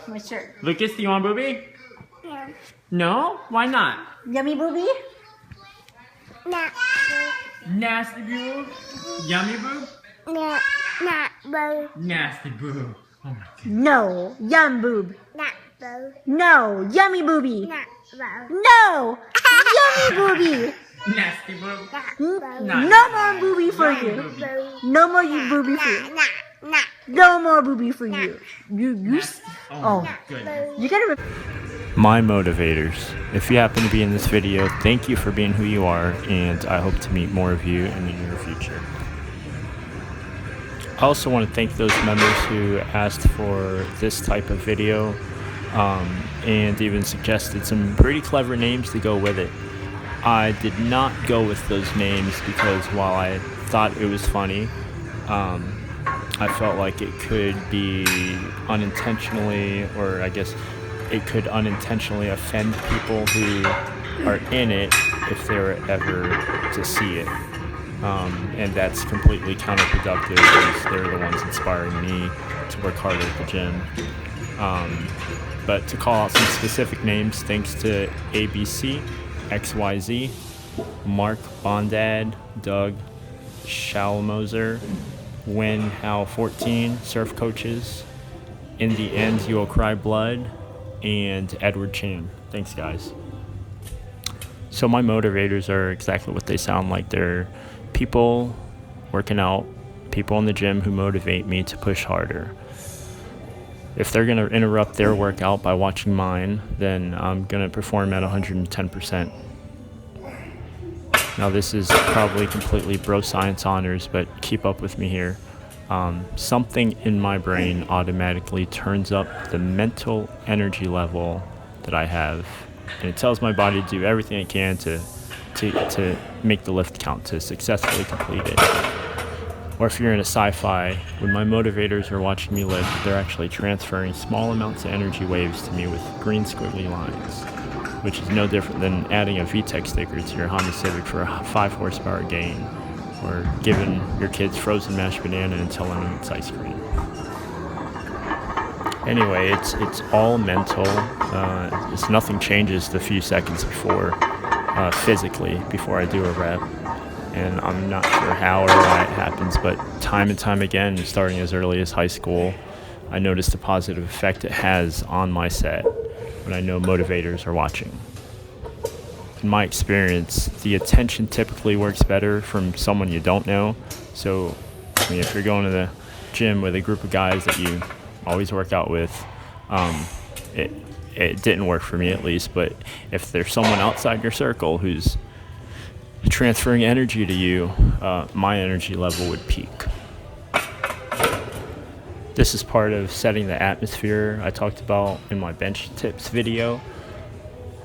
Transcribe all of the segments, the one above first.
My shirt. Lucas, do you want booby? Yeah. No? Why not? Yummy booby? Not Nasty boob? Yummy boob? not boo. Nasty boob. Oh my god. No. Yum boob. Not boo. No. Yummy booby. Not boo. No. Yummy booby. Nasty boob. Not boo. No more booby for Yummy you. booby. No more you booby for you. Not. No more booby for you. Oh. my goodness. You gotta. My motivators. If you happen to be in this video, thank you for being who you are, and I hope to meet more of you in the near future. I also want to thank those members who asked for this type of video and even suggested some pretty clever names to go with it. I did not go with those names because while I thought it was funny, I felt like it could be unintentionally, or I guess it could unintentionally offend people who are in it if they were ever to see it. And that's completely counterproductive because they're the ones inspiring me to work harder at the gym. But to call out some specific names, thanks to ABC, XYZ, Mark Bondad, Doug Schalmoser, Win How 14, Surf Coaches, In the End You Will Cry Blood, and Edward Chan. Thanks, guys. So my motivators are exactly what they sound like. They're people working out, people in the gym who motivate me to push harder. If they're going to interrupt their workout by watching mine, then I'm going to perform at 110%. Now this is probably completely bro science honors, but keep up with me here. Something in my brain automatically turns up the mental energy level that I have, and it tells my body to do everything it can to make the lift count, to successfully complete it. Or if you're in a sci-fi, when my motivators are watching me lift, they're actually transferring small amounts of energy waves to me with green squiggly lines, which is no different than adding a VTEC sticker to your Honda Civic for a 5 horsepower gain, or giving your kids frozen mashed banana and telling them it's ice cream. Anyway, it's all mental. Nothing changes the few seconds before, physically, before I do a rep. And I'm not sure how or why it happens, but time and time again, starting as early as high school, I noticed the positive effect it has on my set when I know motivators are watching. In my experience, the attention typically works better from someone you don't know. So, I mean, if you're going to the gym with a group of guys that you always work out with, it didn't work for me at least. But if there's someone outside your circle who's transferring energy to you, my energy level would peak. This is part of setting the atmosphere I talked about in my bench tips video.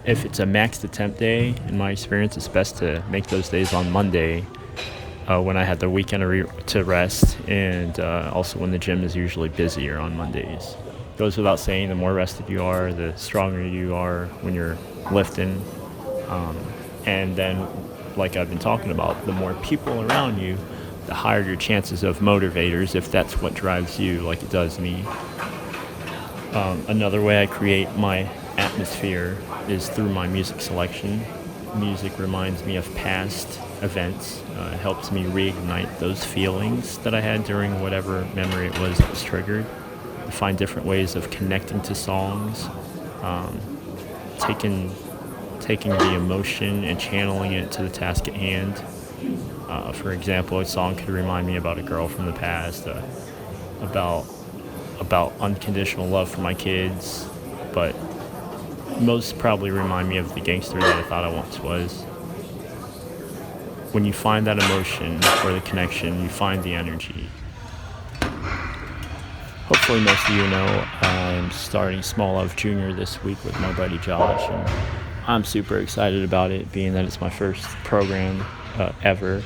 If it's a maxed attempt day, in my experience, it's best to make those days on Monday when I had the weekend to rest, and also when the gym is usually busier on Mondays. Goes without saying, the more rested you are, the stronger you are when you're lifting. And then, like I've been talking about, the more people around you, the higher your chances of motivators, if that's what drives you like it does me. Another way I create my atmosphere is through my music selection. Music reminds me of past events. It helps me reignite those feelings that I had during whatever memory it was that was triggered. I find different ways of connecting to songs, taking the emotion and channeling it to the task at hand. For example, a song could remind me about a girl from the past, about unconditional love for my kids, but most probably remind me of the gangster that I thought I once was. When you find that emotion or the connection, you find the energy. Hopefully most of you know I'm starting Small Love Junior this week with my buddy Josh, and I'm super excited about it, being that it's my first program ever.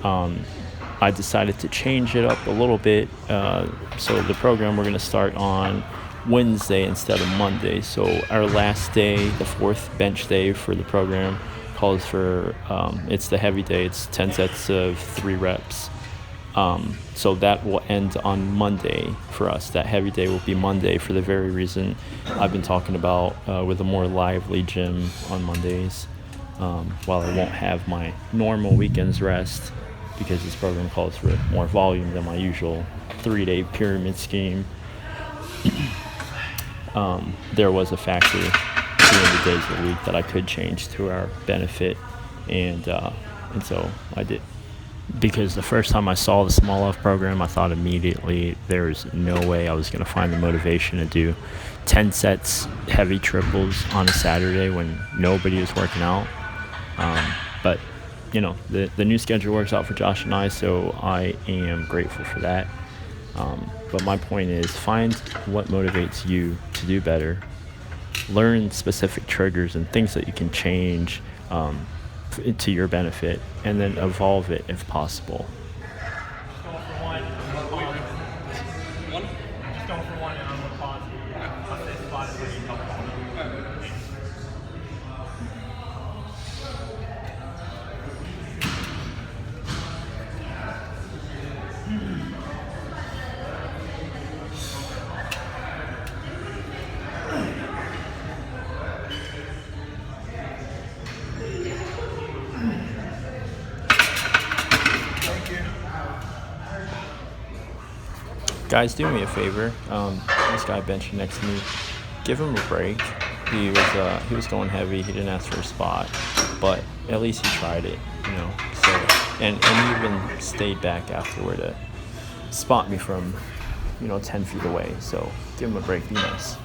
I decided to change it up a little bit, so the program we're going to start on Wednesday instead of Monday. So our last day, the 4th bench day for the program, calls for, it's the heavy day. It's 10 sets of 3 reps. So that will end on Monday for us. That heavy day will be Monday for the very reason I've been talking about, with a more lively gym on Mondays, while I won't have my normal weekends rest because this program calls for more volume than my usual 3-day pyramid scheme. There was a factor during the days of the week that I could change to our benefit, and so I did. Because the first time I saw the Small Love program, I thought immediately there was no way I was going to find the motivation to do 10 sets heavy triples on a Saturday when nobody was working out. But, the new schedule works out for Josh and I, so I am grateful for that. But my point is, find what motivates you to do better. Learn specific triggers and things that you can change to your benefit, and then evolve it if possible. Guys, do me a favor. This guy benching next to me, give him a break. He was going heavy. He didn't ask for a spot, but at least he tried it, So and he even stayed back afterward to spot me from 10 feet away. So give him a break. Be nice.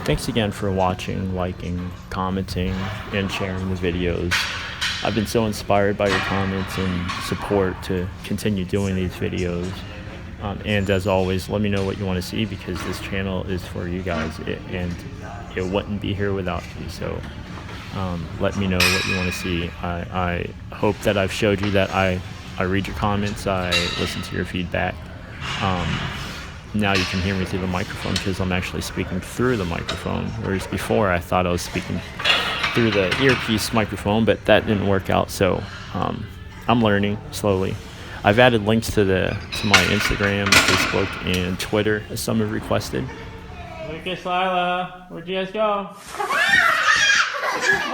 Thanks again for watching, liking, commenting, and sharing the videos. I've been so inspired by your comments and support to continue doing these videos. And as always, let me know what you want to see, because this channel is for you guys, and it wouldn't be here without you. So let me know what you want to see. I hope that I've showed you that I read your comments, I listen to your feedback. Now you can hear me through the microphone because I'm actually speaking through the microphone, whereas before I thought I was speaking through the earpiece microphone, but that didn't work out. So I'm learning slowly. I've added links to my Instagram, Facebook, and Twitter, as some have requested. Lucas, Lila, where'd you guys go?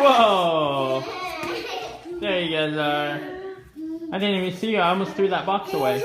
Whoa! There you guys are. I didn't even see you. I almost threw that box away.